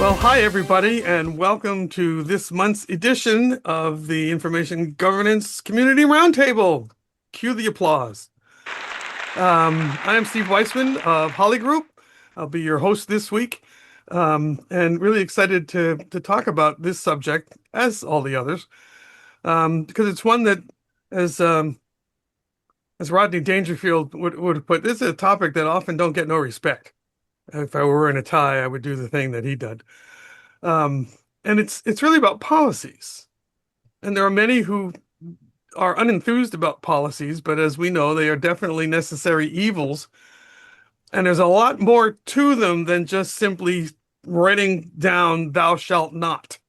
Well, hi, everybody, and welcome to this month's edition of the Information Governance Community Roundtable. Cue the applause. I am Steve Weissman of Holly Group. I'll be your host this week, and really excited to talk about this subject, as all the others, because it's one that, as Rodney Dangerfield would put, this is a topic that often don't get no respect. If I were wearing a tie, I would do the thing that he did. Um, and it's really about policies. And there are many who are unenthused about policies, but as we know, they are definitely necessary evils. And there's a lot more to them than just simply writing down "thou shalt not."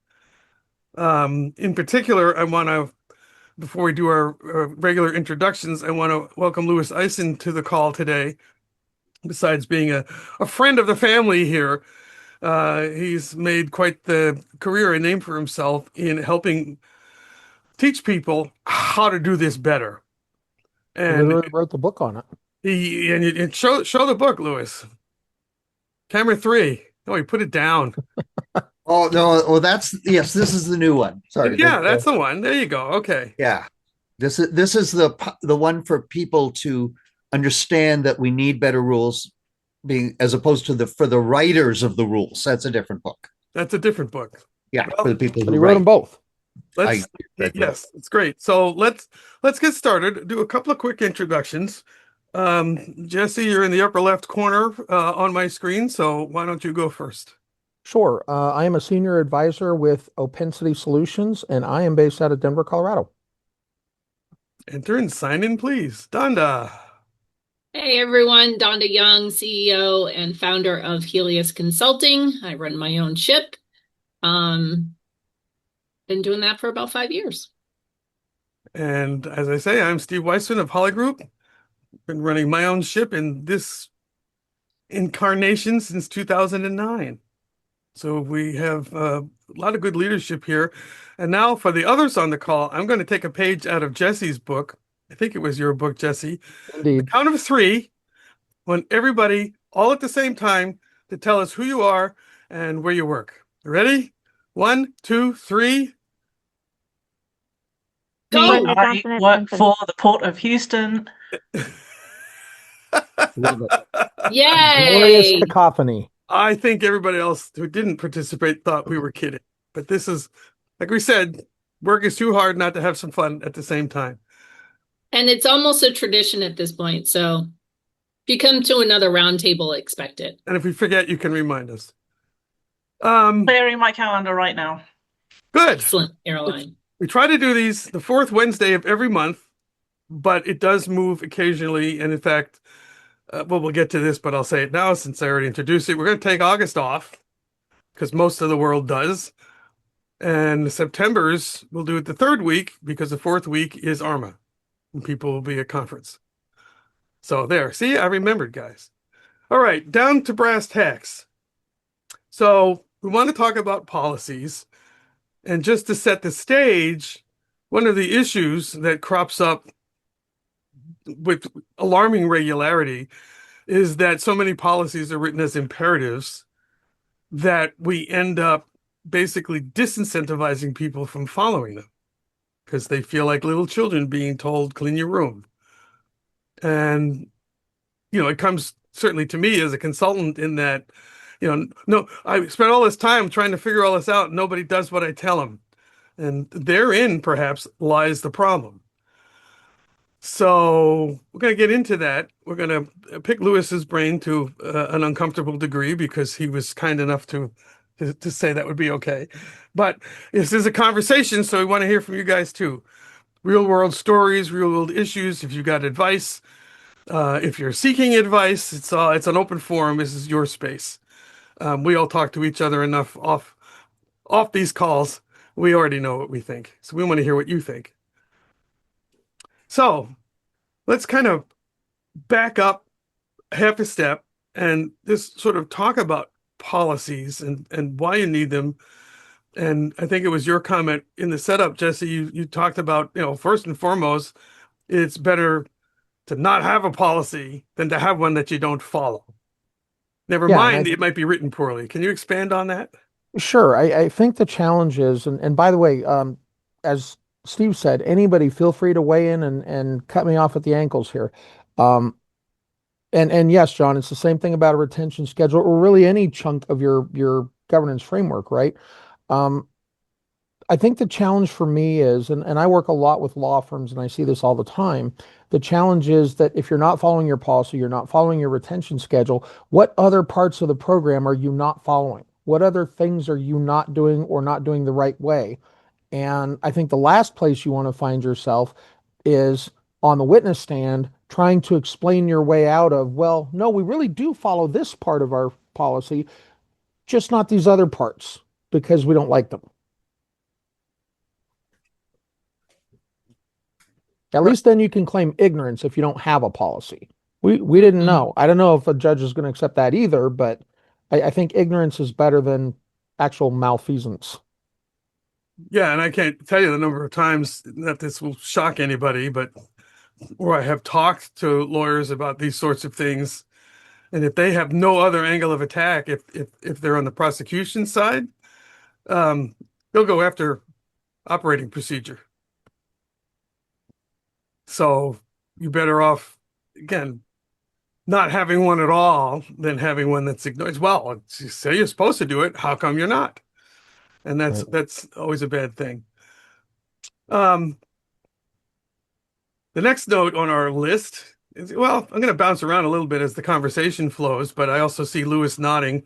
In particular, I want to, before we do our regular introductions, I want to welcome Lewis Eisen to the call today. Besides being a friend of the family here, he's made quite the career and name for himself in helping teach people how to do this better. And Literally wrote the book on it. and show the book, Lewis. Camera 3. Oh, he put it down. Oh no! Well, yes. This is the new one. Sorry. Yeah, that's the one. There you go. Okay. Yeah. This is the one for people to understand that we need better rules, being as opposed to for the writers of the rules. That's a different book. That's a different book. Yeah, Well, for the people But who he wrote them write. both. Yes, it's great. So let's get started. Do a couple of quick introductions. Jesse, you're in the upper left corner on my screen, so why don't you go first? Sure. I am a senior advisor with Opensity Solutions, and I am based out of Denver, Colorado. Enter and sign in, please. Donda. Hey everyone, Donda Young, CEO and founder of Helios Consulting. I run my own ship. Been doing that for about 5 years. And as I say, I'm Steve Weissman of Holly Group. Been running my own ship in this incarnation since 2009. So we have a lot of good leadership here. And now for the others on the call, I'm going to take a page out of Jesse's book. I think it was your book, Jesse. The Indeed. count of 3, want everybody all at the same time to tell us who you are and where you work. Ready? 1, 2, 3. Go! I work for the Port of Houston. Love it. Glorious Yay! cacophony. I think everybody else who didn't participate thought we were kidding. But this is, like we said, work is too hard not to have some fun at the same time. And it's almost a tradition at this point. So if you come to another roundtable, expect it. And if we forget, you can remind us. Clearing my calendar right now. Good. Excellent, Caroline. We try to do these the fourth Wednesday of every month, but it does move occasionally. And in fact, well, we'll get to this, but I'll say it now since I already introduced it. We're going to take August off because most of the world does. And September's, we'll do it the third week because the fourth week is ARMA and people will be at conference. So there, see, I remembered, guys. All right, down to brass tacks. So we want to talk about policies. And just to set the stage, one of the issues that crops up with alarming regularity is that so many policies are written as imperatives that we end up basically disincentivizing people from following them because they feel like little children being told, clean your room. And, it comes certainly to me as a consultant in that, no, I spent all this time trying to figure all this out. And nobody does what I tell them. And therein, perhaps, lies the problem. So we're going to get into that. We're going to pick Lewis's brain to an uncomfortable degree because he was kind enough to say that would be okay. But this is a conversation, so we want to hear from you guys too. Real world stories, real world issues. If you got advice, if you're seeking advice, it's an open forum. This is your space. We all talk to each other enough off these calls. We already know what we think, so we want to hear what you think. So let's kind of back up half a step and just sort of talk about policies and why you need them. And I think it was your comment in the setup, Jesse, you talked about, first and foremost, it's better to not have a policy than to have one that you don't follow. Never mind, it might be written poorly. Can you expand on that? Sure. I think the challenge is, and by the way, as Steve said, anybody feel free to weigh in and cut me off at the ankles here. Um, and yes, John, it's the same thing about a retention schedule or really any chunk of your governance framework, right? Um, I think the challenge for me is, and I work a lot with law firms and I see this all the time. The challenge is that if you're not following your policy, you're not following your retention schedule, what other parts of the program are you not following? What other things are you not doing or not doing the right way? And I think the last place you want to find yourself is on the witness stand trying to explain your way out of, well, no, we really do follow this part of our policy, just not these other parts because we don't like them. At least then you can claim ignorance if you don't have a policy. We didn't know. I don't know if a judge is going to accept that either, but I think ignorance is better than actual malfeasance. Yeah, and I can't tell you the number of times that this will shock anybody, but where I have talked to lawyers about these sorts of things, and if they have no other angle of attack, if they're on the prosecution side, um, they'll go after operating procedure. So you're better off, again, not having one at all than having one that's ignored. Well, you say you're supposed to do it. How come you're not? And Right. that's always a bad thing. Um, the next note on our list is, well, I'm going to bounce around a little bit as the conversation flows, but I also see Lewis nodding,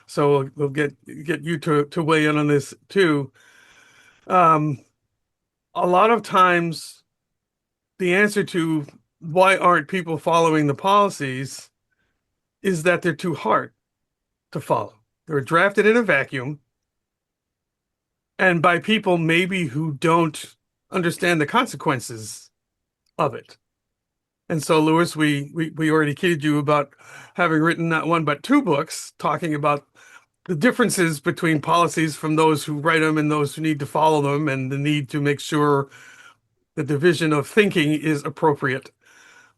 so we'll get you to weigh in on this too. Um, a lot of times, the answer to why aren't people following the policies is that they're too hard to follow. They're drafted in a vacuum, and by people maybe who don't understand the consequences of it. And so, Lewis, we already kidded you about having written not one but two books talking about the differences between policies from those who write them and those who need to follow them, and the need to make sure the division of thinking is appropriate.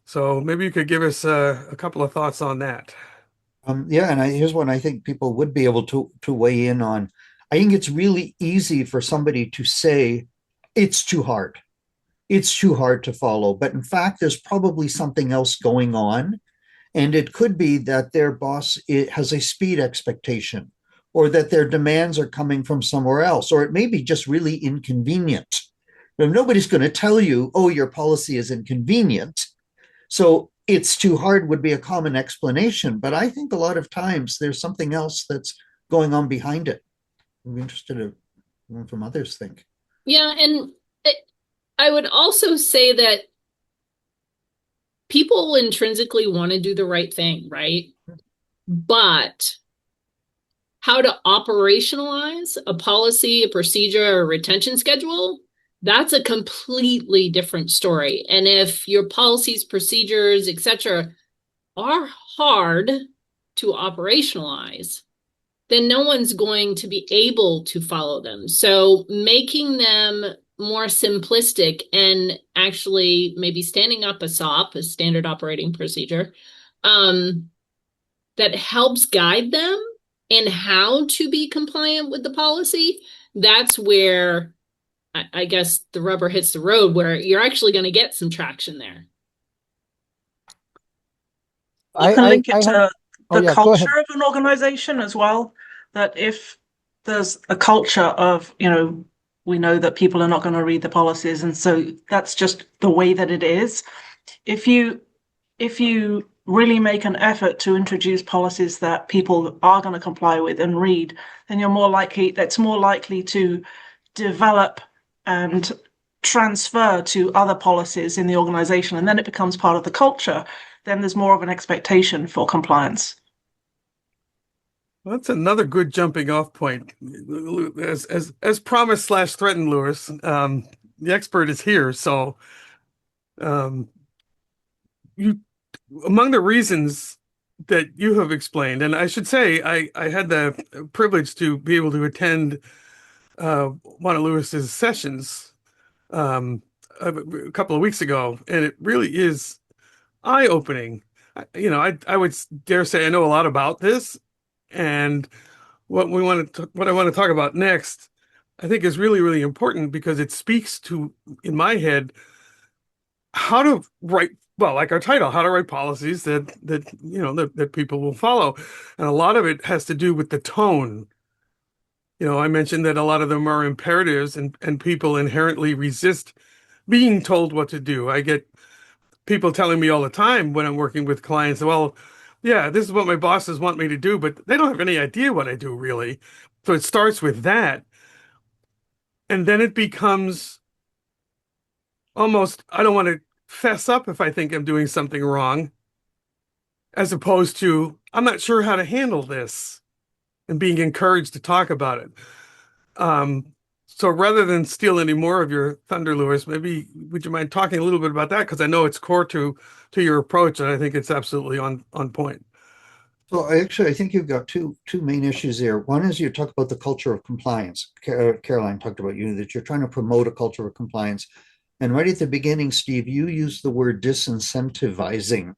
So maybe you could give us a couple of thoughts on that. Yeah, and here's one I think people would be able to weigh in on. I think it's really easy for somebody to say it's too hard. It's too hard to follow. But in fact, there's probably something else going on. And it could be that their boss has a speed expectation, or that their demands are coming from somewhere else, or it may be just really inconvenient. Nobody's going to tell you, oh, your policy is inconvenient. So it's too hard would be a common explanation. But I think a lot of times there's something else that's going on behind it. I'm interested in what from others think. Yeah, and I would also say that people intrinsically want to do the right thing, right? But how to operationalize a policy, a procedure, a retention schedule, that's a completely different story. And if your policies, procedures, etc., are hard to operationalize, then no one's going to be able to follow them. So making them more simplistic and actually maybe standing up a SOP, a standard operating procedure, that helps guide them in how to be compliant with the policy, that's where I guess the rubber hits the road, where you're actually going to get some traction there. You can link it have, to oh the yeah, go ahead. culture of an organization as well. That if there's a culture of, we know that people are not going to read the policies, and so that's just the way that it is. If you really make an effort to introduce policies that people are going to comply with and read, then that's more likely to develop and transfer to other policies in the organization, and then it becomes part of the culture. Then there's more of an expectation for compliance. Well, that's another good jumping off point. As promised / threatened, Lewis, the expert is here. So you among the reasons that you have explained, and I should say I had the privilege to be able to attend one of Lewis's sessions a couple of weeks ago, and it really is eye-opening. I would dare say I know a lot about this, and what I want to talk about next, I think is really, really important because it speaks to, in my head, how to write, well, like our title, how to write policies that people will follow. And a lot of it has to do with the tone. I mentioned that a lot of them are imperatives and people inherently resist being told what to do. I get people telling me all the time when I'm working with clients, well, yeah, this is what my bosses want me to do, but they don't have any idea what I do really. So it starts with that. And then it becomes almost, I don't want to fess up if I think I'm doing something wrong, as opposed to, I'm not sure how to handle this and being encouraged to talk about it. Um, so rather than steal any more of your thunder, Lewis, maybe would you mind talking a little bit about that? Because I know it's core to your approach, and I think it's absolutely on point. Well, I think you've got two main issues there. One is you talk about the culture of compliance. Caroline talked about that you're trying to promote a culture of compliance. And right at the beginning, Steve, you used the word disincentivizing,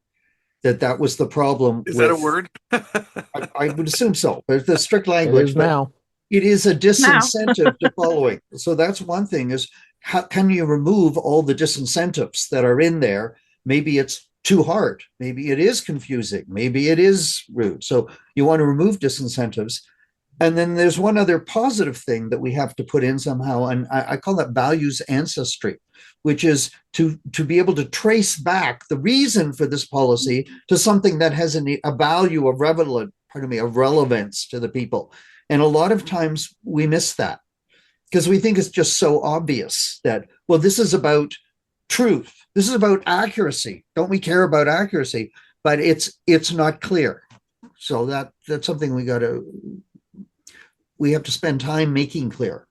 that was the problem Is that a with, word? I would assume so, but the strict It language, is but now. it is a Now. disincentive to following. So that's one thing is, how can you remove all the disincentives that are in there? Maybe it's too hard. Maybe it is confusing. Maybe it is rude. So you want to remove disincentives. And then there's one other positive thing that we have to put in somehow, and I call that values ancestry, which is to be able to trace back the reason for this policy to something that has a value of relevance to the people. And a lot of times we miss that because we think it's just so obvious that, well, this is about truth. This is about accuracy. Don't we care about accuracy? But it's not clear. So that's something we have to spend time making clear.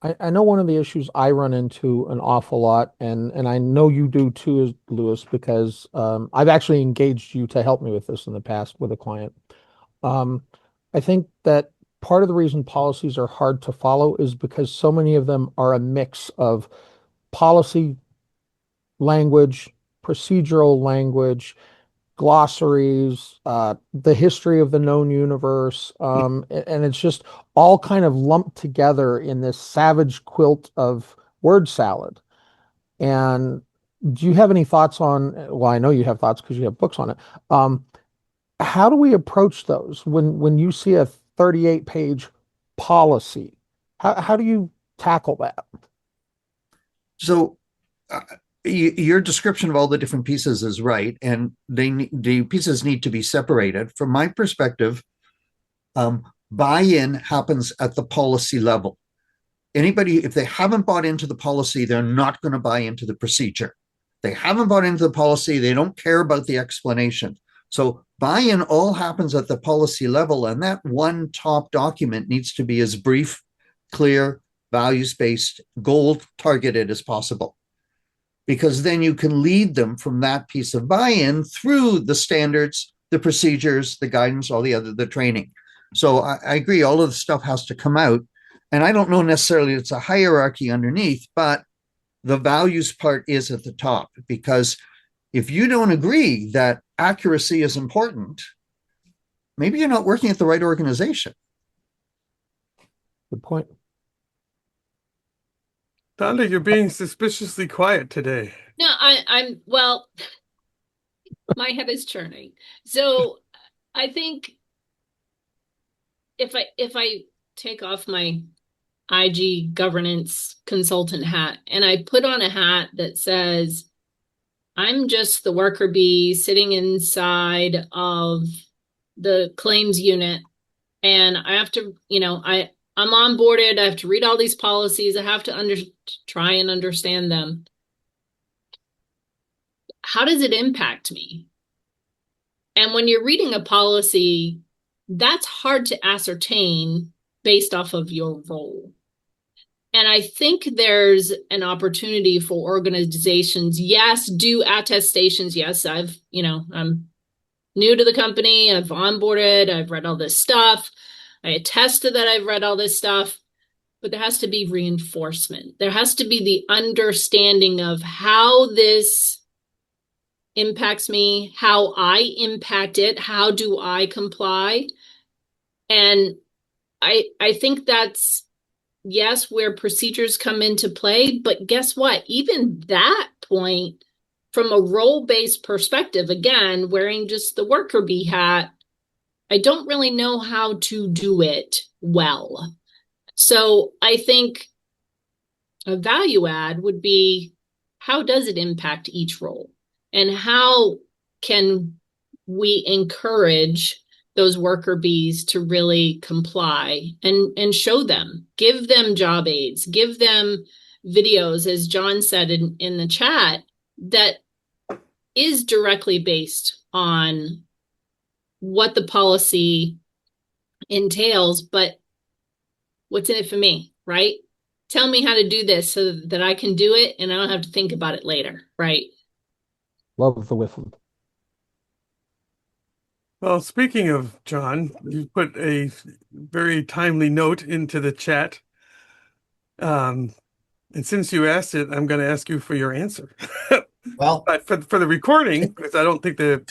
I know one of the issues I run into an awful lot, and I know you do too, Lewis, because I've actually engaged you to help me with this in the past with a client. Um, I think that part of the reason policies are hard to follow is because so many of them are a mix of policy language, procedural language, glossaries, the history of the known universe, and it's just all kind of lumped together in this savage quilt of word salad. And do you have any thoughts on, well, I know you have thoughts because you have books on it. How do we approach those when you see a 38-page policy? How do you tackle that? So your description of all the different pieces is right, and the pieces need to be separated. From my perspective, buy-in happens at the policy level. Anybody, if they haven't bought into the policy, they're not going to buy into the procedure. They haven't bought into the policy, they don't care about the explanation. So buy-in all happens at the policy level, and that one top document needs to be as brief, clear, values-based, goal-targeted as possible. Because then you can lead them from that piece of buy-in through the standards, the procedures, the guidance, all the training. So I agree, all of the stuff has to come out. And I don't know necessarily it's a hierarchy underneath, but the values part is at the top, because if you don't agree that accuracy is important, maybe you're not working at the right organization. Good point. Donda, you're being suspiciously quiet today. No, I'm well, my head is churning. So I think if I take off my IG governance consultant hat and I put on a hat that says I'm just the worker bee sitting inside of the claims unit, and I have to, I'm onboarded, I have to read all these policies, I have to try and understand them. How does it impact me? And when you're reading a policy, that's hard to ascertain based off of your role. And I think there's an opportunity for organizations, yes, do attestations. Yes, I'm new to the company, I've onboarded, I've read all this stuff. I attest to that I've read all this stuff, but there has to be reinforcement. There has to be the understanding of how this impacts me, how I impact it, how do I comply? And I think that's, yes, where procedures come into play, but guess what? Even that point, from a role-based perspective, again, wearing just the worker bee hat, I don't really know how to do it well. So I think a value add would be, how does it impact each role? And how can we encourage those worker bees to really comply and show them, give them job aids, give them videos, as John said in the chat, that is directly based on what the policy entails, but what's in it for me, right? Tell me how to do this so that I can do it and I don't have to think about it later, right? Love the whiffle. Well, speaking of John, you put a very timely note into the chat. And since you asked it, I'm going to ask you for your answer. Well, But for the recording, because I don't think the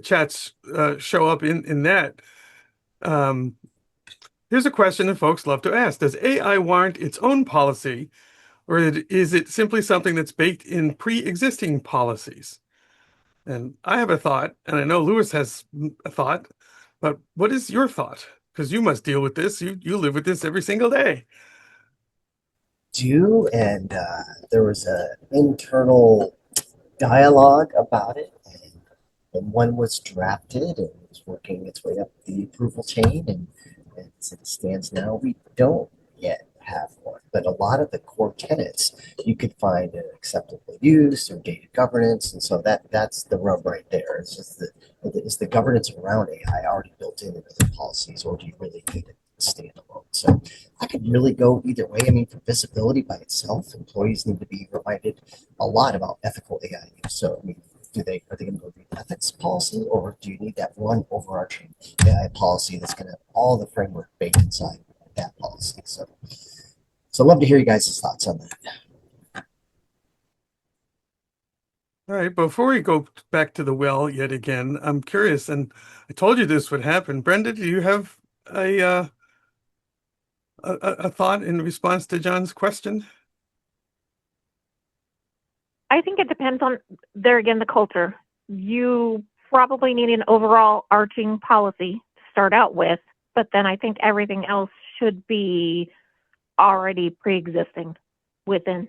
chats show up in that. Here's a question that folks love to ask. Does AI warrant its own policy, or is it simply something that's baked in pre-existing policies? And I have a thought, and I know Lewis has a thought, but what is your thought? Because you must deal with this. You live with this every single day. Do, and there was an internal dialogue about it, and one was drafted and was working its way up the approval chain, and as it stands now, we don't yet have one. But a lot of the core tenets you could find in acceptable use or data governance, and so that's the rub right there. It's just is the governance around AI already built into the policies, or do you really need it standalone? So I could really go either way. I mean, for visibility by itself, employees need to be reminded a lot about ethical AI use. So I mean, are they going to go read ethics policy, or do you need that one overarching AI policy that's going to have all the framework baked inside that policy? So I'd love to hear you guys' thoughts on that. All right, before we go back to the well yet again, I'm curious, and I told you this would happen. Brenda, do you have a thought in response to John's question? I think it depends on, there again, the culture. You probably need an overall arching policy to start out with, but then I think everything else should be already pre-existing within.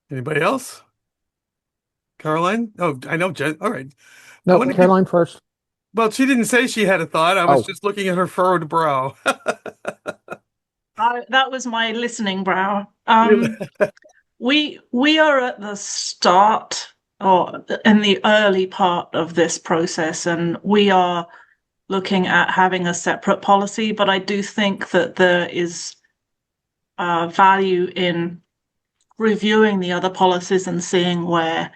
Anybody else? Caroline? Oh, I know Jen. All right. No, Caroline first. Well, she didn't say she had a thought. I was Oh. just looking at her furrowed brow. That was my listening brow. We are at the start or in the early part of this process, and we are looking at having a separate policy. But I do think that there is value in reviewing the other policies and seeing where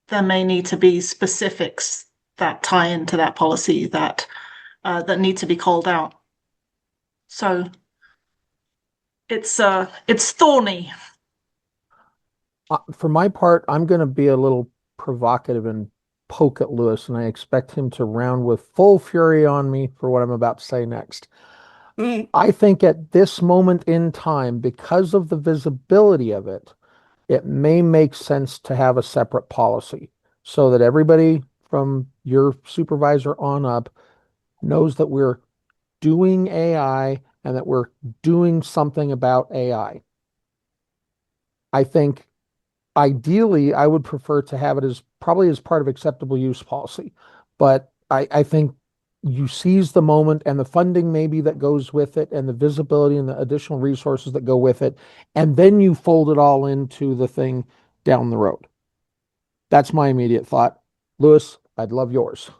there may need to be specifics that tie into that policy that need to be called out. So it's thorny. For my part, I'm going to be a little provocative and poke at Lewis, and I expect him to round with full fury on me for what I'm about to say next. I think at this moment in time, because of the visibility of it, it may make sense to have a separate policy so that everybody from your supervisor on up knows that we're doing AI and that we're doing something about AI. I think ideally, I would prefer to have it as probably as part of acceptable use policy, but I think you seize the moment and the funding maybe that goes with it and the visibility and the additional resources that go with it, and then you fold it all into the thing down the road. That's my immediate thought. Lewis, I'd love yours.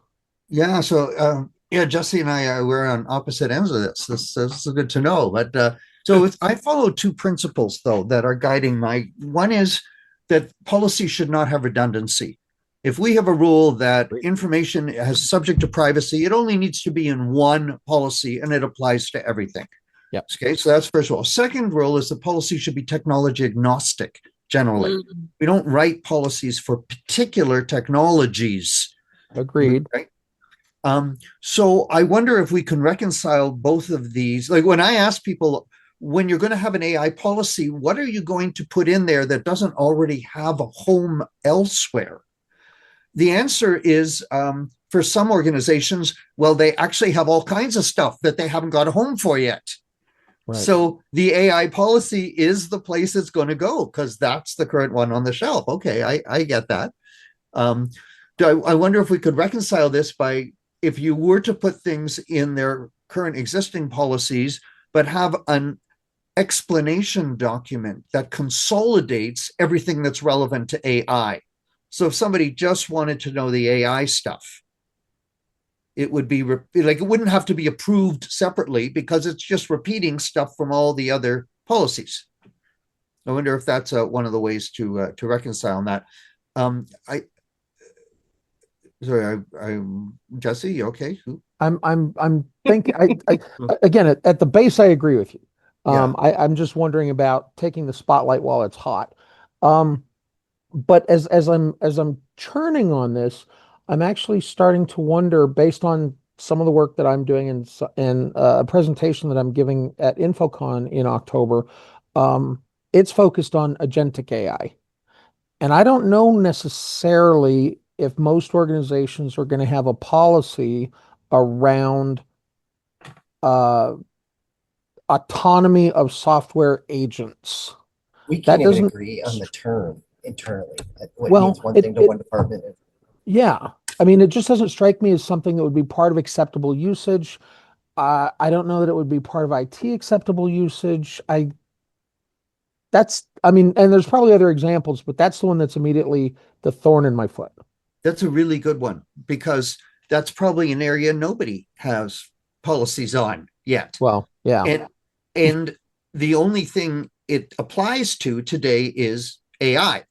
Yeah, so yeah, Jesse and I we're on opposite ends of this. This is good to know. But so I follow two principles though that are guiding my. One is that policy should not have redundancy. If we have a rule that information is subject to privacy, it only needs to be in one policy and it applies to everything. Yep. Okay, so that's first rule. Second rule is the policy should be technology agnostic generally. We don't write policies for particular technologies Agreed. Right. So I wonder if we can reconcile both of these. Like when I ask people, when you're going to have an AI policy, what are you going to put in there that doesn't already have a home elsewhere? The answer is for some organizations, well, they actually have all kinds of stuff that they haven't got a home for yet. Right. So the AI policy is the place it's going to go because that's the current one on the shelf. Okay, I get that. I wonder if we could reconcile this by if you were to put things in their current existing policies, but have an explanation document that consolidates everything that's relevant to AI. So if somebody just wanted to know the AI stuff, it would be like it wouldn't have to be approved separately because it's just repeating stuff from all the other policies. I wonder if that's one of the ways to reconcile that. I Jesse, you okay? I'm thinking. Again, at the base, I agree with you. Yeah. I'm just wondering about taking the spotlight while it's hot. But as I'm churning on this, I'm actually starting to wonder, based on some of the work that I'm doing and a presentation that I'm giving at InfoCon in October. It's focused on agentic AI. And I don't know necessarily if most organizations are going to have a policy around uh, autonomy of software agents. We That can't even doesn't, agree on the term internally. What well, means one thing to one department. yeah. I mean, it just doesn't strike me as something that would be part of acceptable usage. I don't know that it would be part of IT acceptable usage. I mean, and there's probably other examples, but that's the one that's immediately the thorn in my foot. That's a really good one because that's probably an area nobody has policies on yet. Well, yeah. And the only thing it applies to today is AI.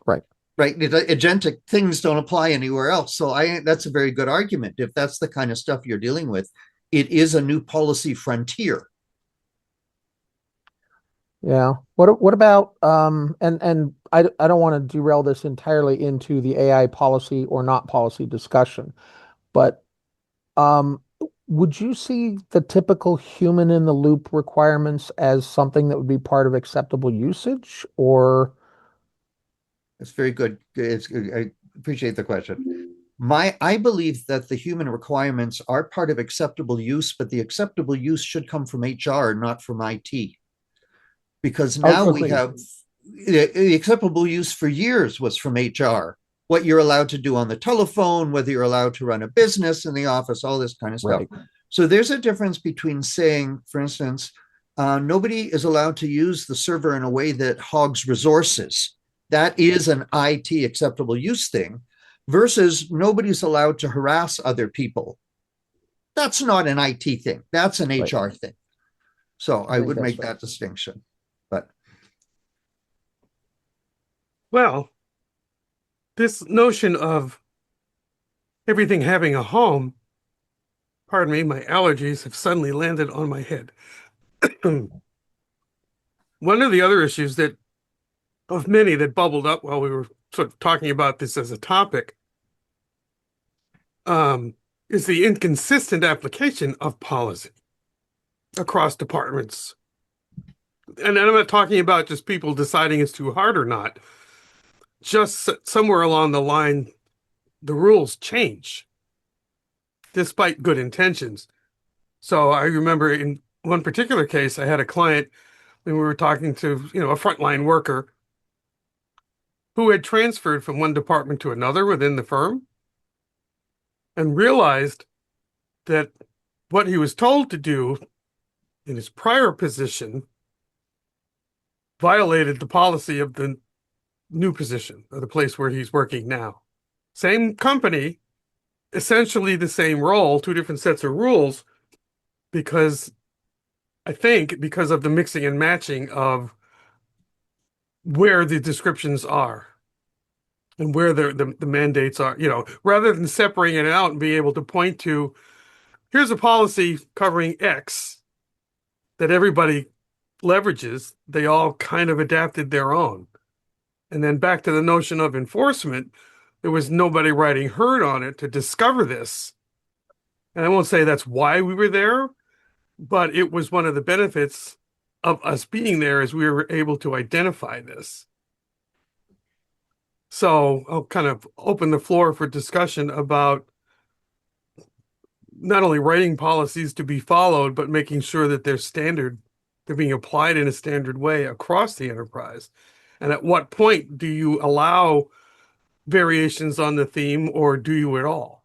Right. Right. Agentic things don't apply anywhere else. So that's a very good argument. If that's the kind of stuff you're dealing with, it is a new policy frontier. Yeah. What about and I don't want to derail this entirely into the AI policy or not policy discussion, but um would you see the typical human in the loop requirements as something that would be part of acceptable usage, or It's very good. I appreciate the question. I believe that the human requirements are part of acceptable use, but the acceptable use should come from HR, not from IT. Because now we agreed. have the acceptable use for years was from HR. What you're allowed to do on the telephone, whether you're allowed to run a business in the office, all this kind of stuff. Right. So there's a difference between saying, for instance, nobody is allowed to use the server in a way that hogs resources. That is an IT acceptable use thing versus nobody's allowed to harass other people. That's not an IT thing. That's an Right. HR thing. So I think would that's make fair. that distinction. But Well, this notion of everything having a home, pardon me, my allergies have suddenly landed on my head. One of the other issues of many that bubbled up while we were sort of talking about this as a topic, is the inconsistent application of policy across departments. And I'm not talking about just people deciding it's too hard or not. Just somewhere along the line, the rules change despite good intentions. So I remember in one particular case, I had a client when we were talking to, a frontline worker who had transferred from one department to another within the firm and realized that what he was told to do in his prior position violated the policy of the new position or the place where he's working now. Same company, essentially the same role, two different sets of rules, because I think because of the mixing and matching of where the descriptions are and where the mandates are, rather than separating it out and be able to point to, here's a policy covering X that everybody leverages, they all kind of adapted their own. And then back to the notion of enforcement, There was nobody writing herd on it to discover this. And I won't say that's why we were there, but it was one of the benefits of us being there is we were able to identify this. So I'll kind of open the floor for discussion about not only writing policies to be followed, but making sure that they're being applied in a standard way across the enterprise. And at what point do you allow variations on the theme, or do you at all?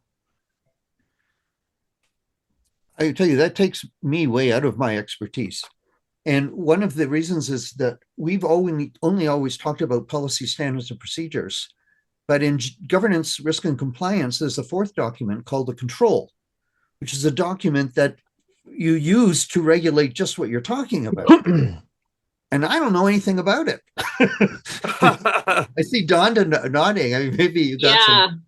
I tell you, that takes me way out of my expertise. And one of the reasons is that we've only always talked about policy standards and procedures. But in governance, risk, and compliance, there's a fourth document called the control, which is a document that you use to regulate just what you're talking about. And I don't know anything about it. I see Donda nodding. I mean, maybe you got some.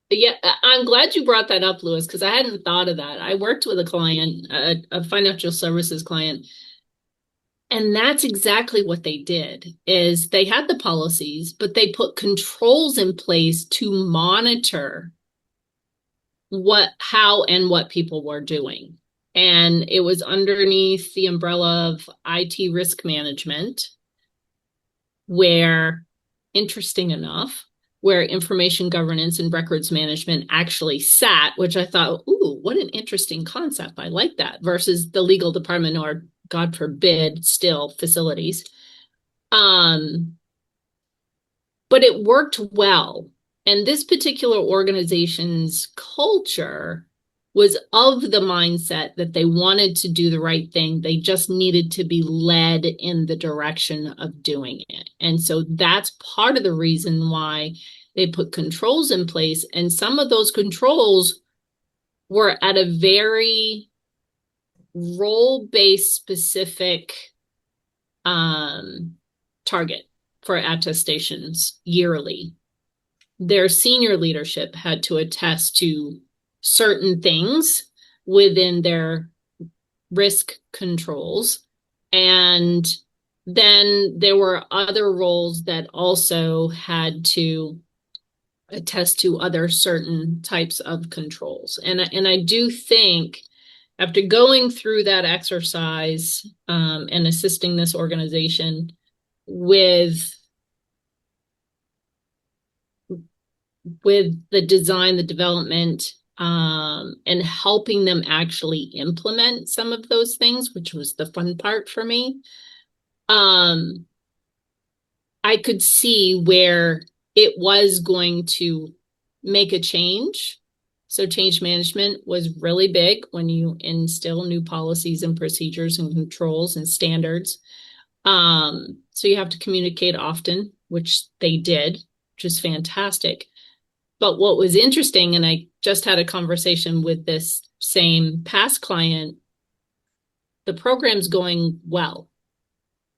Yeah, I'm glad you brought that up, Lewis, because I hadn't thought of that. I worked with a client, a financial services client, and that's exactly what they did, is they had the policies, but they put controls in place to monitor how and what people were doing. And it was underneath the umbrella of IT risk management, where, interesting enough, where information governance and records management actually sat, which I thought, ooh, what an interesting concept. I like that, versus the legal department, or God forbid, still facilities. But it worked well. And this particular organization's culture was of the mindset that they wanted to do the right thing. They just needed to be led in the direction of doing it. And so that's part of the reason why they put controls in place. And some of those controls were at a very role-based specific target for attestations yearly. Their senior leadership had to attest to certain things within their risk controls. And then there were other roles that also had to attest to other certain types of controls. And I do think, after going through that exercise and assisting this organization with the design, the development, and helping them actually implement some of those things, which was the fun part for me, I could see where it was going to make a change. So change management was really big when you instill new policies and procedures and controls and standards. So you have to communicate often, which they did, which is fantastic. But what was interesting, and I just had a conversation with this same past client, the program's going well.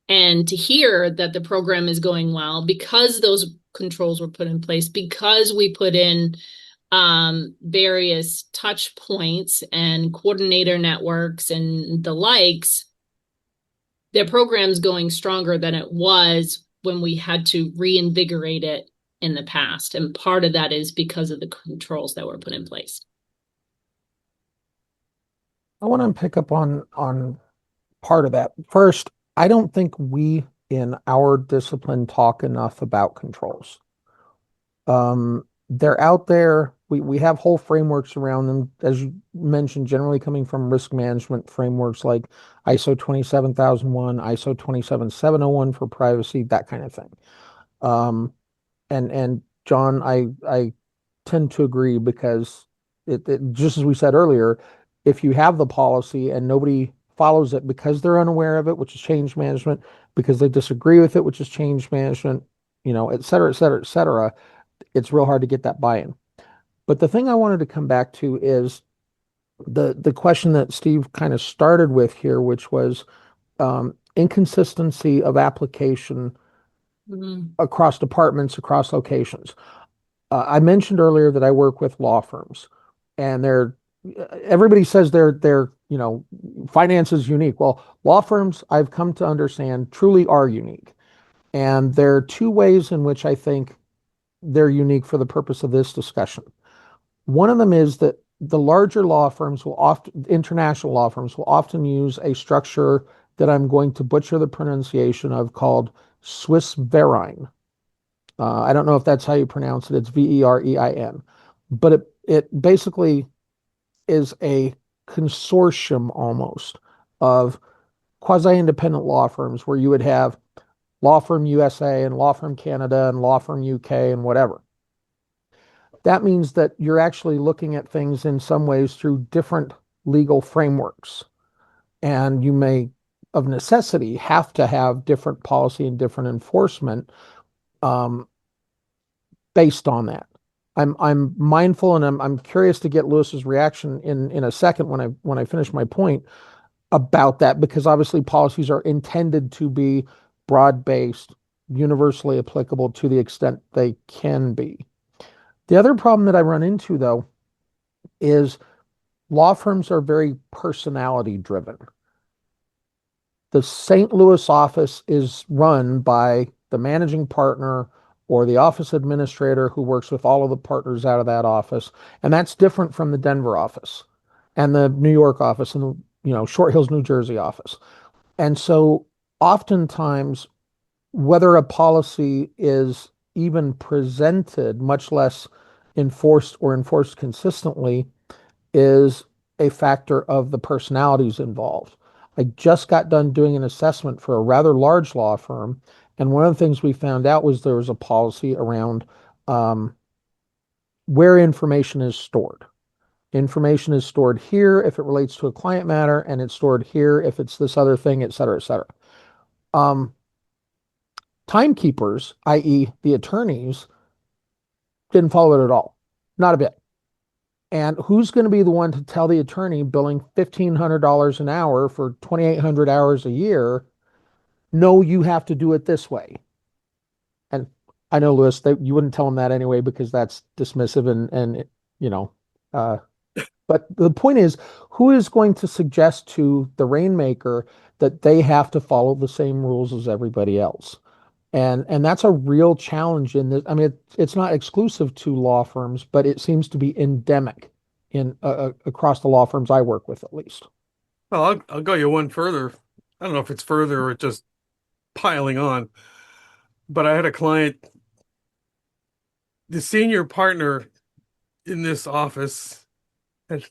And to hear that the program is going well because those controls were put in place, because we put in various touch points and coordinator networks and the likes, their program's going stronger than it was when we had to reinvigorate it in the past. And part of that is because of the controls that were put in place. I want to pick up on part of that. First, I don't think we in our discipline talk enough about controls. They're out there. We have whole frameworks around them, as you mentioned, generally coming from risk management frameworks like ISO 27001, ISO 27701 for privacy, that kind of thing. And John, I tend to agree, because it just as we said earlier, if you have the policy and nobody follows it because they're unaware of it, which is change management, because they disagree with it, which is change management, et cetera, et cetera, et cetera, it's real hard to get that buy-in. But the thing I wanted to come back to is the question that Steve kind of started with here, which was inconsistency of application across departments, across locations. I mentioned earlier that I work with law firms, and everybody says their finance is unique. Well, law firms, I've come to understand, truly are unique. And there are two ways in which I think they're unique for the purpose of this discussion. One of them is that the larger law firms will often, international law firms will often use a structure that I'm going to butcher the pronunciation of called Swiss Verein. I don't know if that's how you pronounce it. It's Verein, but it basically is a consortium almost of quasi-independent law firms where you would have law firm USA and law firm Canada and law firm UK and whatever. That means that you're actually looking at things in some ways through different legal frameworks. And you may, of necessity, have to have different policy and different enforcement based on that. I'm mindful, and I'm curious to get Lewis's reaction in a second when I finish my point about that, because obviously policies are intended to be broad-based, universally applicable to the extent they can be. The other problem that I run into, though, is law firms are very personality driven. The St. Louis office is run by the managing partner or the office administrator who works with all of the partners out of that office. And that's different from the Denver office and the New York office and the, Short Hills, New Jersey office. And so oftentimes, whether a policy is even presented, much less enforced or enforced consistently, is a factor of the personalities involved. I just got done doing an assessment for a rather large law firm, and one of the things we found out was there was a policy around where information is stored. Information is stored here if it relates to a client matter, and it's stored here if it's this other thing, et cetera, et cetera. Timekeepers, i.e. the attorneys, didn't follow it at all. Not a bit. And who's going to be the one to tell the attorney billing $1,500 an hour for 2,800 hours a year, no, you have to do it this way? And I know, Lewis, that you wouldn't tell them that anyway, because that's dismissive and but the point is, who is going to suggest to the rainmaker that they have to follow the same rules as everybody else? And that's a real challenge in this. I mean, it's not exclusive to law firms, but it seems to be endemic in across the law firms I work with, at least. Well, I'll go you one further. I don't know if it's further or just piling on, but I had a client, the senior partner in this office, and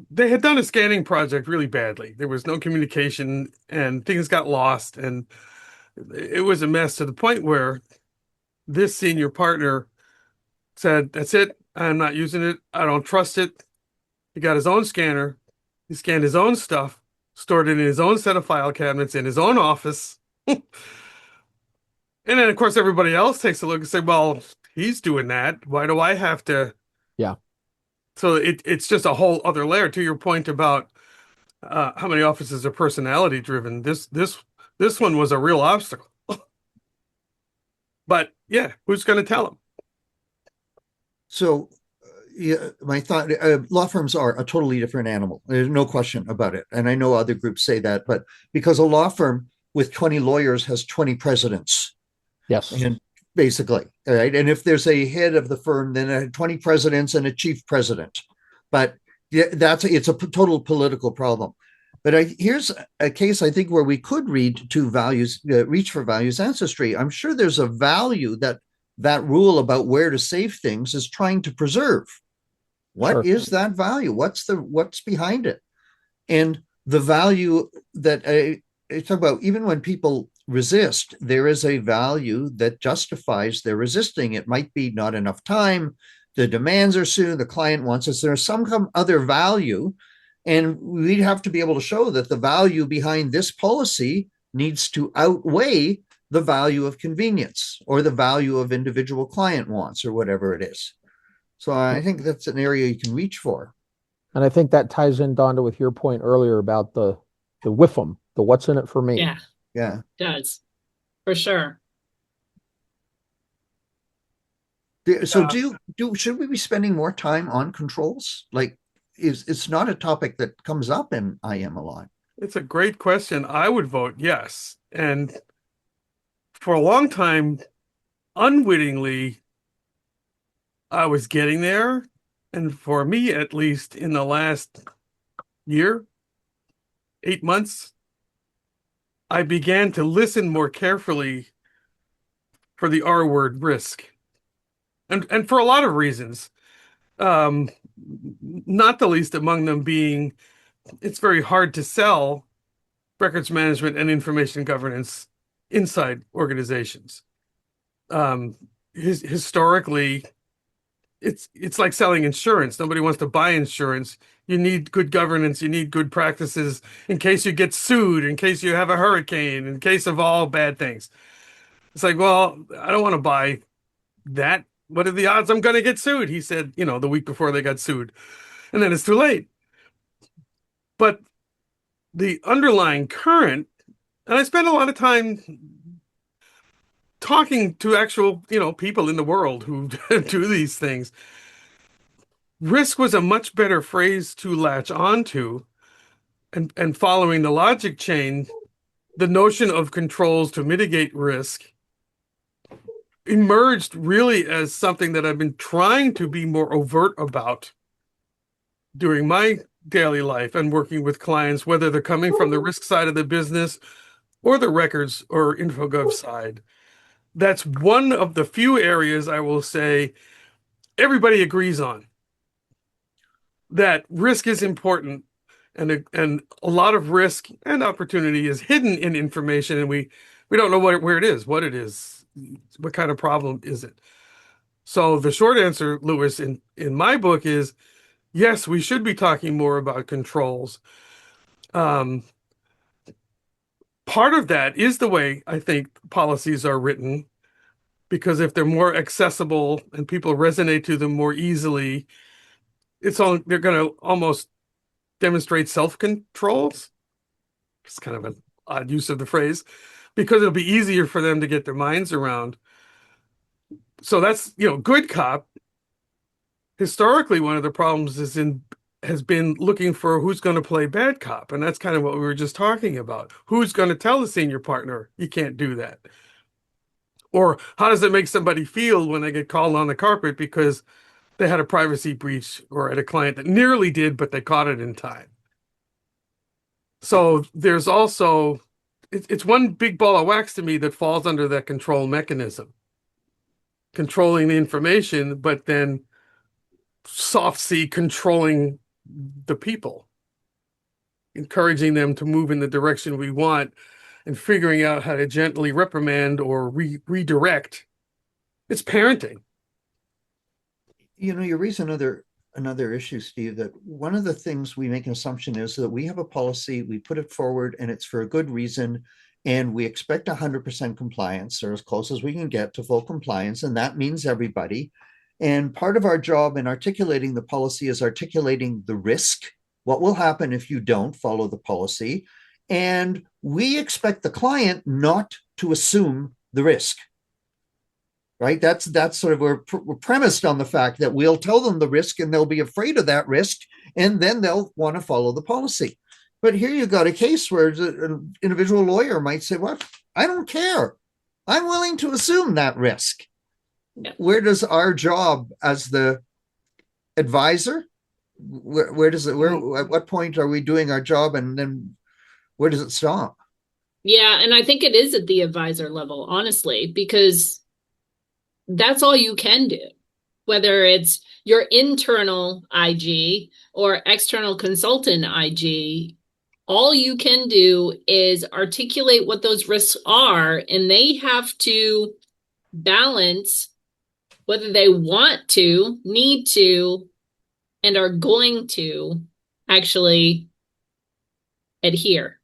they had done a scanning project really badly. There was no communication and things got lost, and it was a mess to the point where this senior partner said, "That's it. I'm not using it. I don't trust it." He got his own scanner. He scanned his own stuff, stored it in his own set of file cabinets in his own office. And then, of course, everybody else takes a look and say, "Well, he's doing that. Why do I have to?" Yeah. So it's just a whole other layer to your point about how many offices are personality driven. This one was a real obstacle. But yeah, who's going to tell him? So, yeah, my thought, law firms are a totally different animal. There's no question about it. And I know other groups say that, but because a law firm with 20 lawyers has 20 presidents. Yes. And basically, right? And if there's a head of the firm, then 20 presidents and a chief president. But yeah, it's a total political problem. But here's a case, I think, where we could reach for values ancestry. I'm sure there's a value that rule about where to save things is trying to preserve. What is that value? What's behind it? And the value that I talk about, even when people resist, there is a value that justifies their resisting. It might be not enough time, the demands are soon, the client wants us. There's some other value, and we'd have to be able to show that the value behind this policy needs to outweigh the value of convenience or the value of individual client wants or whatever it is. So I think that's an area you can reach for. And I think that ties in, Donda, with your point earlier about the WIFM, the what's in it for me. Yeah, it does, for sure. So should we be spending more time on controls? Like, it's not a topic that comes up in IM a lot. It's a great question. I would vote yes. And for a long time, unwittingly, I was getting there. And for me, at least in the last year, 8 months, I began to listen more carefully for the R word risk. And for a lot of reasons. Um, Not the least among them being it's very hard to sell records management and information governance inside organizations. Um, Historically, it's like selling insurance. Nobody wants to buy insurance. You need good governance. You need good practices in case you get sued, in case you have a hurricane, in case of all bad things. It's like, well, I don't want to buy that. What are the odds I'm going to get sued? He said, the week before they got sued. And then it's too late. But the underlying current, and I spent a lot of time talking to actual, people in the world who do these things. Risk was a much better phrase to latch onto, and following the logic chain, the notion of controls to mitigate risk emerged really as something that I've been trying to be more overt about during my daily life and working with clients, whether they're coming from the risk side of the business or the records or InfoGov side. That's one of the few areas I will say everybody agrees on, that risk is important, and a lot of risk and opportunity is hidden in information, and we don't know where it is, what it is, what kind of problem is it. So the short answer, Lewis, in my book is yes, we should be talking more about controls. Part of that is the way I think policies are written, because if they're more accessible and people resonate to them more easily, they're going to almost demonstrate self-controls. It's kind of an odd use of the phrase, because it'll be easier for them to get their minds around. So that's, good cop. Historically, one of the problems has been looking for who's going to play bad cop. And that's kind of what we were just talking about. Who's going to tell the senior partner, you can't do that? Or how does it make somebody feel when they get called on the carpet because they had a privacy breach or at a client that nearly did, but they caught it in time? So there's also, it's one big ball of wax to me that falls under that control mechanism. Controlling the information, but then soft C controlling the people, encouraging them to move in the direction we want and figuring out how to gently reprimand or redirect. It's parenting. You raise another issue, Steve, that one of the things we make an assumption is that we have a policy, we put it forward, and it's for a good reason, and we expect 100% compliance, or as close as we can get to full compliance, and that means everybody. And part of our job in articulating the policy is articulating the risk. What will happen if you don't follow the policy? And we expect the client not to assume the risk. Right? That's sort of, we're premised on the fact that we'll tell them the risk and they'll be afraid of that risk, and then they'll want to follow the policy. But here you've got a case where an individual lawyer might say, well, I don't care. I'm willing to assume that risk. Yeah. Where does our job as the advisor, at what point are we doing our job, and then where does it stop? Yeah, and I think it is at the advisor level, honestly, because that's all you can do, whether it's your internal IG or external consultant IG. All you can do is articulate what those risks are, and they have to balance whether they want to, need to, and are going to actually adhere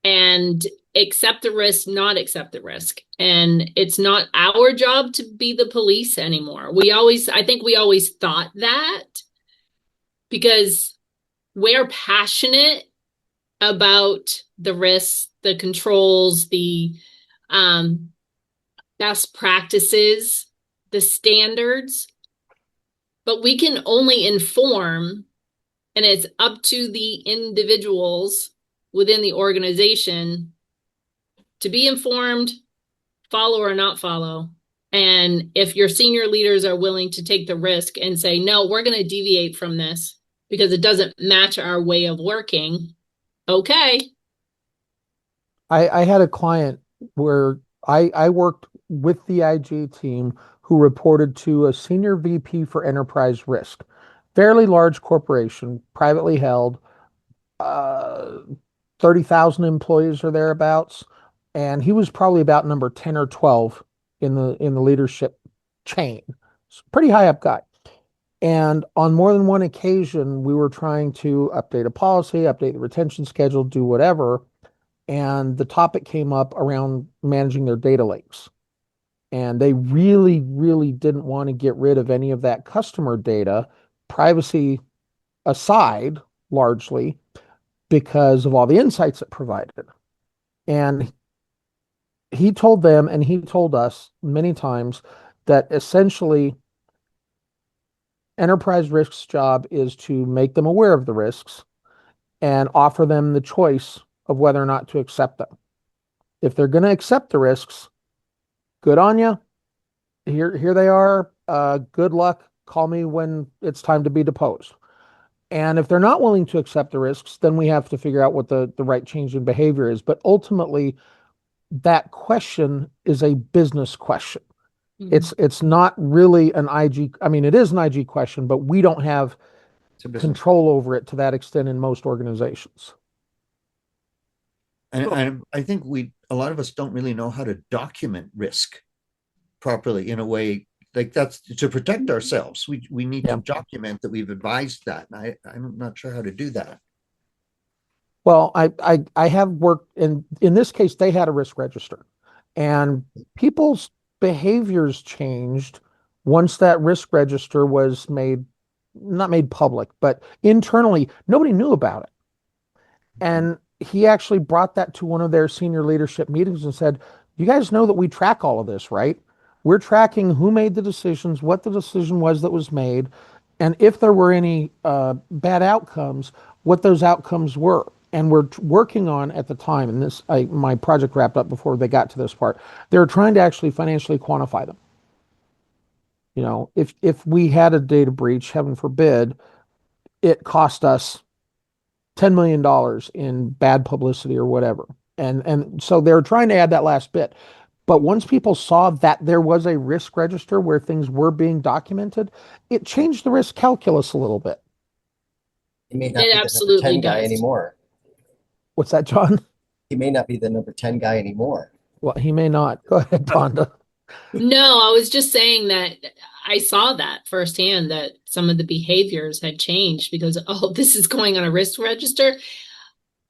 and accept the risk, not accept the risk. And it's not our job to be the police anymore. I think we always thought that, because we're passionate about the risks, the controls, the best practices, the standards, but we can only inform, and it's up to the individuals within the organization to be informed, follow or not follow. And if your senior leaders are willing to take the risk and say, no, we're going to deviate from this because it doesn't match our way of working, okay. I had a client where I worked with the IG team who reported to a senior VP for enterprise risk, fairly large corporation, privately held, uh, 30,000 employees or thereabouts. And he was probably about number 10 or 12 in the leadership chain. Pretty high up guy. And on more than one occasion, we were trying to update a policy, update the retention schedule, do whatever. And the topic came up around managing their data lakes. And they really, really didn't want to get rid of any of that customer data, privacy aside, largely because of all the insights it provided. And he told them, and he told us many times, that essentially enterprise risk's job is to make them aware of the risks and offer them the choice of whether or not to accept them. If they're going to accept the risks, good on you. Here they are. Good luck. Call me when it's time to be deposed. And if they're not willing to accept the risks, then we have to figure out what the right change in behavior is. But ultimately, that question is a business question. It's not really an IG. I mean, it is an IG question, but we don't have control over it to that extent in most organizations. And I think a lot of us don't really know how to document risk properly in a way like that's to protect ourselves. We need to document that we've advised that. And I'm not sure how to do that. Well, I have worked in this case, they had a risk register, and people's behaviors changed once that risk register was not made public, but internally, nobody knew about it. And he actually brought that to one of their senior leadership meetings and said, you guys know that we track all of this, right? We're tracking who made the decisions, what the decision was that was made, and if there were any bad outcomes, what those outcomes were. And we're working on at the time, and my project wrapped up before they got to this part. They were trying to actually financially quantify them. You know, if we had a data breach, heaven forbid, it cost us $10 million in bad publicity or whatever. And so they're trying to add that last bit. But once people saw that there was a risk register where things were being documented, it changed the risk calculus a little bit. He may not It be the number absolutely 10 guy does. anymore. What's that, John? He may not be the number 10 guy anymore. Well, he may not. Go ahead, Donda. No, I was just saying that I saw that firsthand, that some of the behaviors had changed because, oh, this is going on a risk register.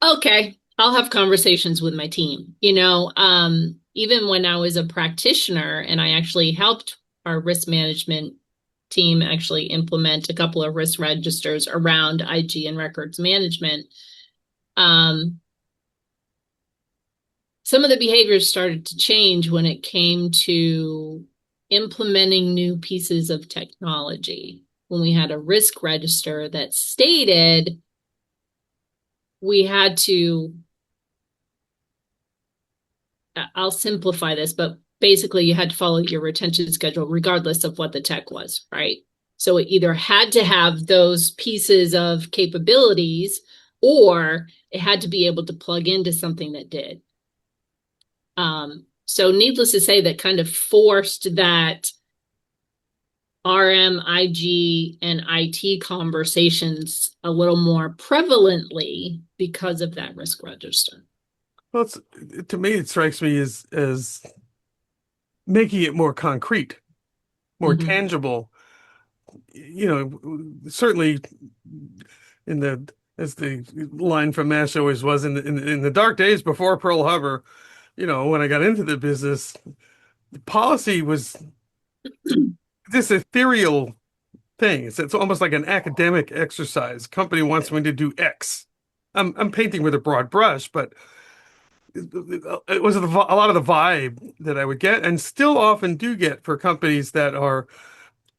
Okay, I'll have conversations with my team. Even when I was a practitioner and I actually helped our risk management team actually implement a couple of risk registers around IG and records management, some of the behaviors started to change when it came to implementing new pieces of technology. When we had a risk register that stated we had to, I'll simplify this, but basically you had to follow your retention schedule regardless of what the tech was, right? So it either had to have those pieces of capabilities or it had to be able to plug into something that did. So needless to say, that kind of forced that RM, IG, and IT conversations a little more prevalently because of that risk register. Well, to me, it strikes me as making it more concrete, more tangible. Certainly as the line from MASH always was, in the dark days before Pearl Harbor, when I got into the business, the policy was this ethereal thing. It's almost like an academic exercise. Company wants me to do X. I'm painting with a broad brush, but it was a lot of the vibe that I would get and still often do get for companies that are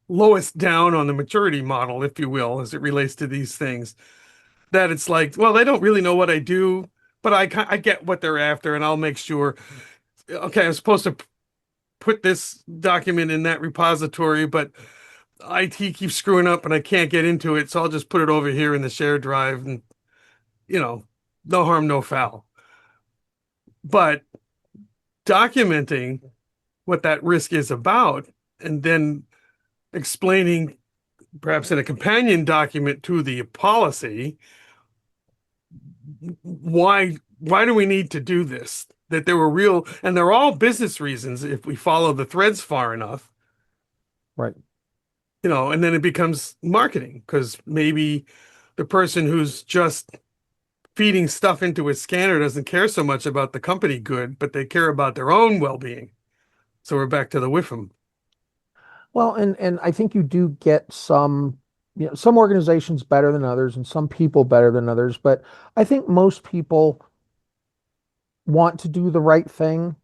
lowest down on the maturity model, if you will, as it relates to these things. That it's like, well, they don't really know what I do, but I get what they're after, and I'll make sure. Okay, I'm supposed to put this document in that repository, but IT keeps screwing up and I can't get into it, so I'll just put it over here in the shared drive and, no harm, no foul. But documenting what that risk is about and then explaining perhaps in a companion document to the policy why do we need to do this, that there were real, and they're all business reasons if we follow the threads far enough, Right. and then it becomes marketing because maybe the person who's just feeding stuff into a scanner doesn't care so much about the company good, but they care about their own well-being. So we're back to the WIFM. Well, and I think you do get some organizations better than others and some people better than others, but I think most people want to do the right thing.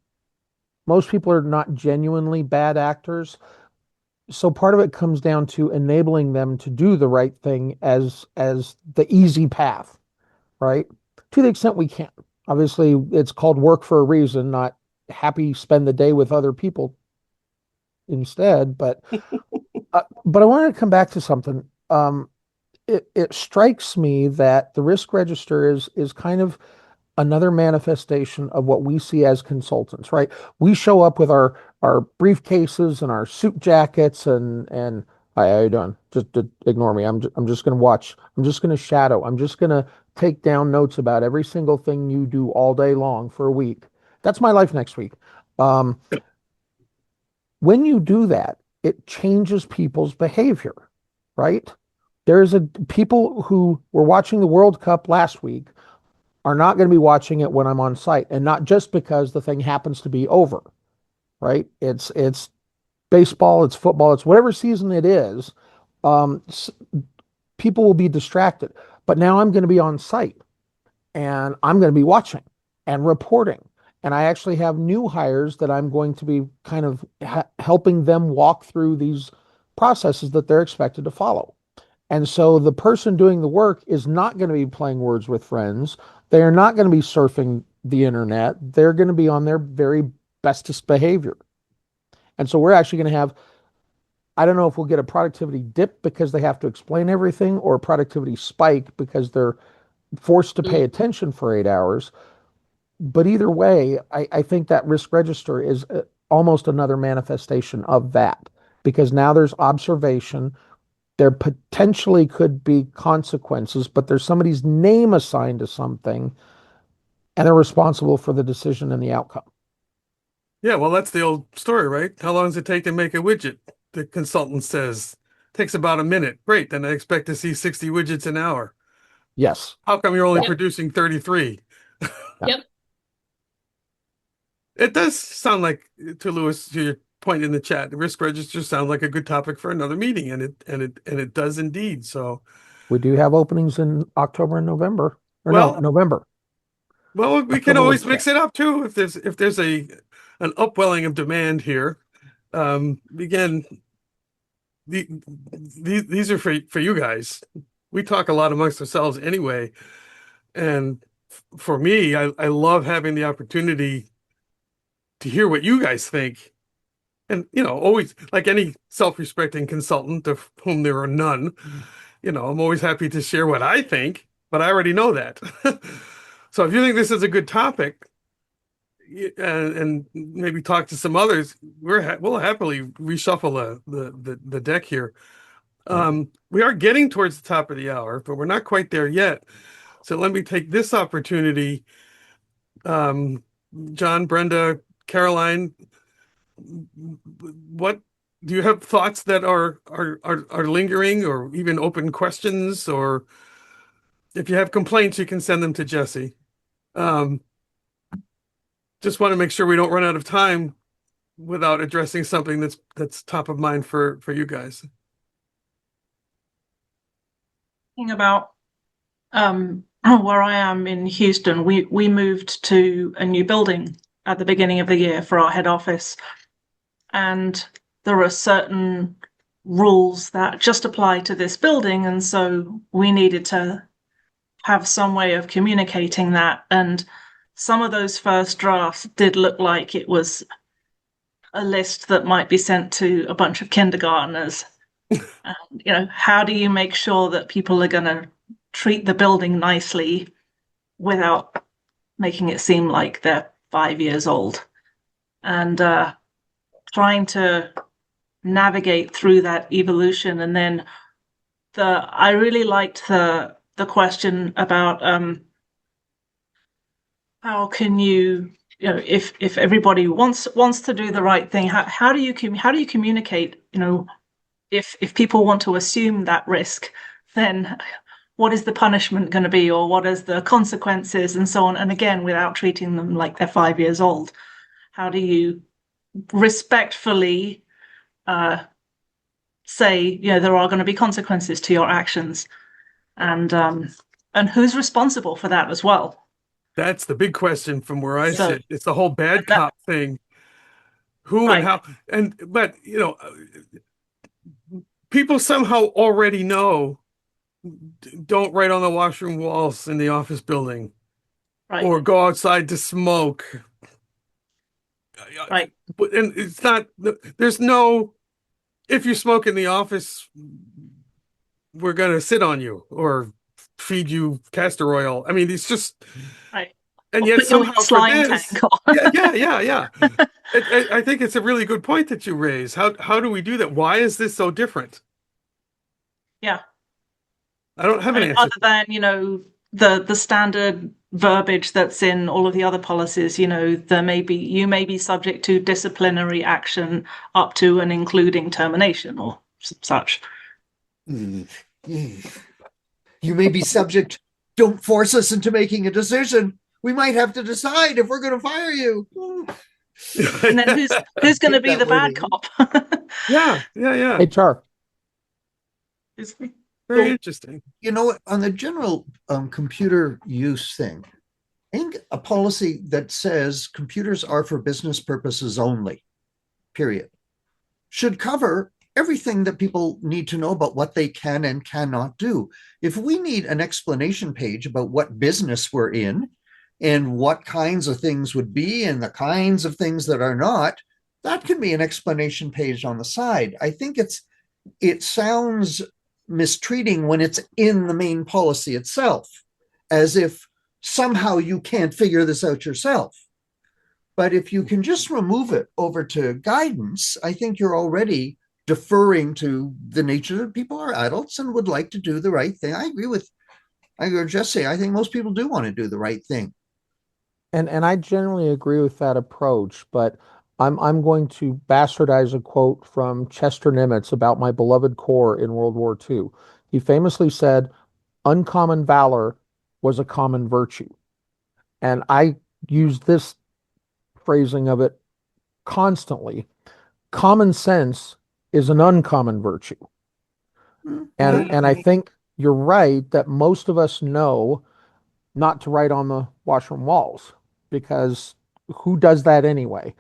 Most people are not genuinely bad actors. So part of it comes down to enabling them to do the right thing as the easy path, right? To the extent we can. Obviously, it's called work for a reason, not happy spend the day with other people instead. But I wanted to come back to something. It strikes me that the risk register is kind of another manifestation of what we see as consultants, right? We show up with our briefcases and our suit jackets and hi, how you doing? Just ignore me. I'm just going to watch. I'm just going to shadow. I'm just going to take down notes about every single thing you do all day long for a week. That's my life next week. When you do that, it changes people's behavior, right? People who were watching the World Cup last week are not going to be watching it when I'm on site, and not just because the thing happens to be over, right? It's baseball, it's football, it's whatever season it is. People will be distracted, but now I'm going to be on site and I'm going to be watching and reporting. And I actually have new hires that I'm going to be kind of helping them walk through these processes that they're expected to follow. And so the person doing the work is not going to be playing Words with Friends. They are not going to be surfing the internet. They're going to be on their very bestest behavior. And so we're actually going to have, I don't know if we'll get a productivity dip because they have to explain everything, or a productivity spike because they're forced to pay attention for 8 hours. But either way, I think that risk register is almost another manifestation of that, because now there's observation. There potentially could be consequences, but there's somebody's name assigned to something, and they're responsible for the decision and the outcome. Yeah, well, that's the old story, right? How long does it take to make a widget? The consultant says, takes about a minute. Great, then I expect to see 60 widgets an hour. Yes. How come you're only Yep. producing 33? Yep. It does sound like, to Lewis, to your point in the chat, the risk register sounds like a good topic for another meeting, and it does indeed. So, We do have openings in October and November. Or well, no, November. well, we can October always was mix it up too if there's an upwelling of demand here. Again, these are for you guys. We talk a lot amongst ourselves anyway, and for me, I love having the opportunity to hear what you guys think. And, always, like any self-respecting consultant, of whom there are none, I'm always happy to share what I think, but I already know that. So if you think this is a good topic, and maybe talk to some others, we'll happily reshuffle the deck here. We are getting towards the top of the hour, but we're not quite there yet. So let me take this opportunity. John, Brenda, Caroline, what do you have thoughts that are lingering, or even open questions? Or if you have complaints, you can send them to Jesse. Just want to make sure we don't run out of time without addressing something that's top of mind for you guys. Thinking about where I am in Houston, we moved to a new building at the beginning of the year for our head office, and there are certain rules that just apply to this building, and so we needed to have some way of communicating that. And some of those first drafts did look like it was a list that might be sent to a bunch of kindergartners. And, how do you make sure that people are going to treat the building nicely without making it seem like they're 5 years old? And trying to navigate through that evolution. And then I really liked the question about how can you, if everybody wants to do the right thing, how do you communicate, if people want to assume that risk, then what is the punishment going to be, or what is the consequences, and so on? And again, without treating them like they're 5 years old, how do you respectfully say, there are going to be consequences to your actions, and who's responsible for that as well? That's the big question from where I So- sit. It's the whole bad cop thing. Who and Right. how, but people somehow already know, don't write on the washroom walls in the office building, Right. or go outside to smoke. Right. And it's not, there's no, if you smoke in the office, we're going to sit on you or feed you castor oil. I mean, it's just, Right. and Or yet put you in somehow a for slime this, tank. Or- yeah. I think it's a really good point that you raise. How do we do that? Why is this so different? Yeah. I don't have an answer. Other than, the standard verbiage that's in all of the other policies, you may be subject to disciplinary action up to and including termination or such. You may be subject. Don't force us into making a decision. We might have to decide if we're going to fire you. And then who's going to be That the bad wording. cop? Yeah. HR. Very So- interesting. On the general computer use thing, I think a policy that says computers are for business purposes only, period, should cover everything that people need to know about what they can and cannot do. If we need an explanation page about what business we're in and what kinds of things would be and the kinds of things that are not, that can be an explanation page on the side. I think it sounds mistreating when it's in the main policy itself, as if somehow you can't figure this out yourself. But if you can just remove it over to guidance, I think you're already deferring to the nature that people are adults and would like to do the right thing. I agree with Jesse. I think most people do want to do the right thing. And I generally agree with that approach, but I'm going to bastardize a quote from Chester Nimitz about my beloved Corps in World War II. He famously said, "Uncommon valor was a common virtue." And I use this phrasing of it constantly. Common sense is an uncommon virtue. And I think you're right that most of us know not to write on the washroom walls, because who does that anyway?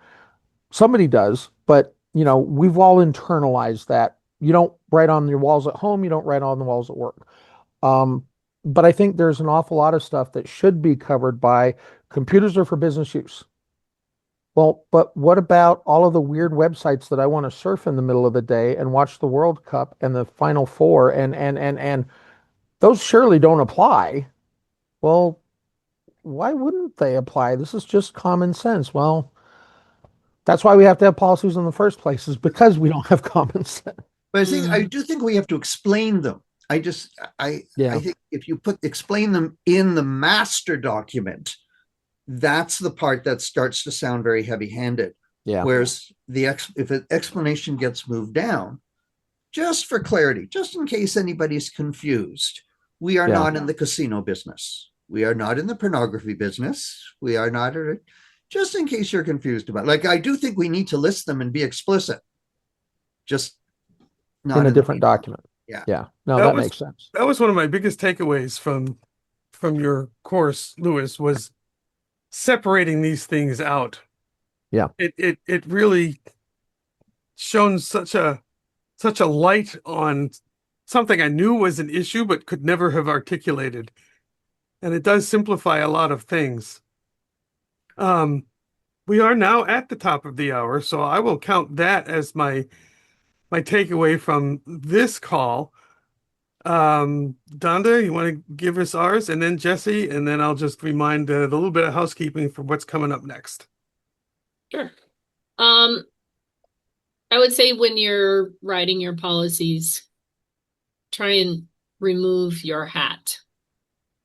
Somebody does, but we've all internalized that. You don't write on your walls at home, you don't write on the walls at work. But I think there's an awful lot of stuff that should be covered by computers are for business use. Well, but what about all of the weird websites that I want to surf in the middle of the day and watch the World Cup and the Final Four, and those surely don't apply. Well, why wouldn't they apply? This is just common sense. Well, that's why we have to have policies in the first place, is because we don't have common sense. But I do think we have to explain them. I think if you explain them in the master document, that's the part that starts to sound very heavy-handed. Yeah. Whereas if an explanation gets moved down, just for clarity, just in case anybody's confused, we are not in the casino business. We are not in the pornography business. We are not, just in case you're confused about it. Like, I do think we need to list them and be explicit. Just not in a different document. Yeah. No, that makes sense. That was one of my biggest takeaways from your course, Lewis, was separating these things out. Yeah. It really shone such a light on something I knew was an issue but could never have articulated. And it does simplify a lot of things. we are now at the top of the hour, so I will count that as my takeaway from this call. Donda, you want to give us ours, and then Jesse, and then I'll just remind a little bit of housekeeping for what's coming up next. Sure. I would say when you're writing your policies, try and remove your hat.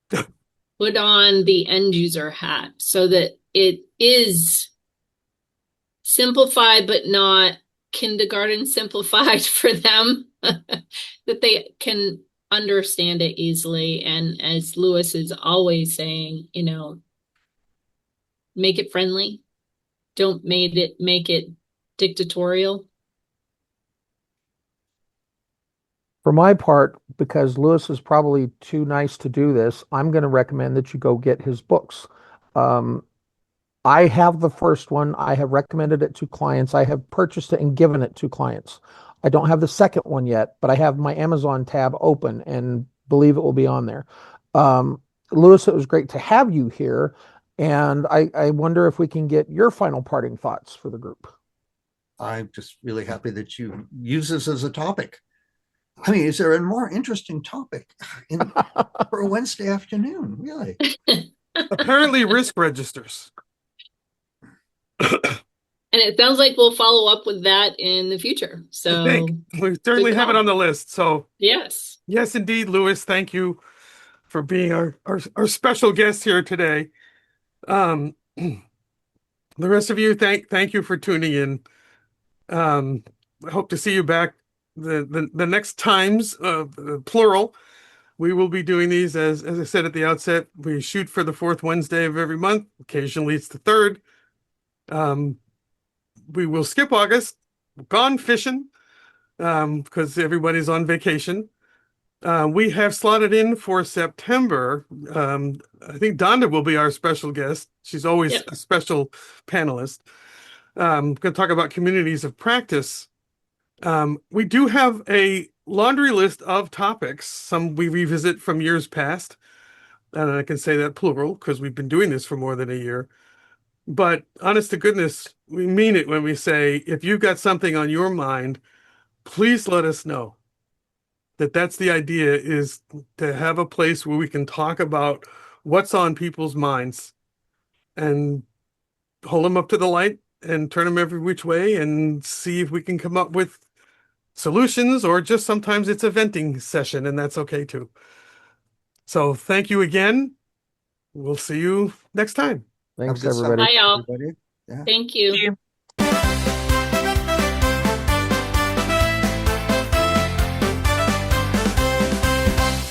Put on the end user hat so that it is simplified, but not kindergarten simplified for them, that they can understand it easily. And as Lewis is always saying, make it friendly. Don't make it dictatorial. For my part, because Lewis is probably too nice to do this, I'm going to recommend that you go get his books. I have the first one. I have recommended it to clients. I have purchased it and given it to clients. I don't have the second one yet, but I have my Amazon tab open and believe it will be on there. Lewis, it was great to have you here. And I wonder if we can get your final parting thoughts for the group. I'm just really happy that you use this as a topic. I mean, is there a more interesting topic for a Wednesday afternoon? Really? Apparently, risk registers. And it sounds like we'll follow up with that in the future. I So think we certainly good have it call. on the list. So Yes. yes, indeed, Lewis, thank you for being our special guest here today. The rest of you, thank you for tuning in. I hope to see you back the next times, plural. We will be doing these as I said at the outset. We shoot for the fourth Wednesday of every month. Occasionally it's the third. We will skip August. Gone fishing because everybody's on vacation. We have slotted in for September. I think Donda will be our special guest. She's always Yep. a special panelist. Going to talk about communities of practice. We do have a laundry list of topics. Some we revisit from years past. And I can say that plural because we've been doing this for more than a year. But honest to goodness, we mean it when we say, if you've got something on your mind, please let us know. That's the idea, is to have a place where we can talk about what's on people's minds and hold them up to the light and turn them every which way and see if we can come up with solutions, or just sometimes it's a venting session and that's okay too. So thank you again. We'll see you next time. Thanks, Have a good everybody. summer, Bye, y'all. everybody. Yeah. Thank you. Thank you.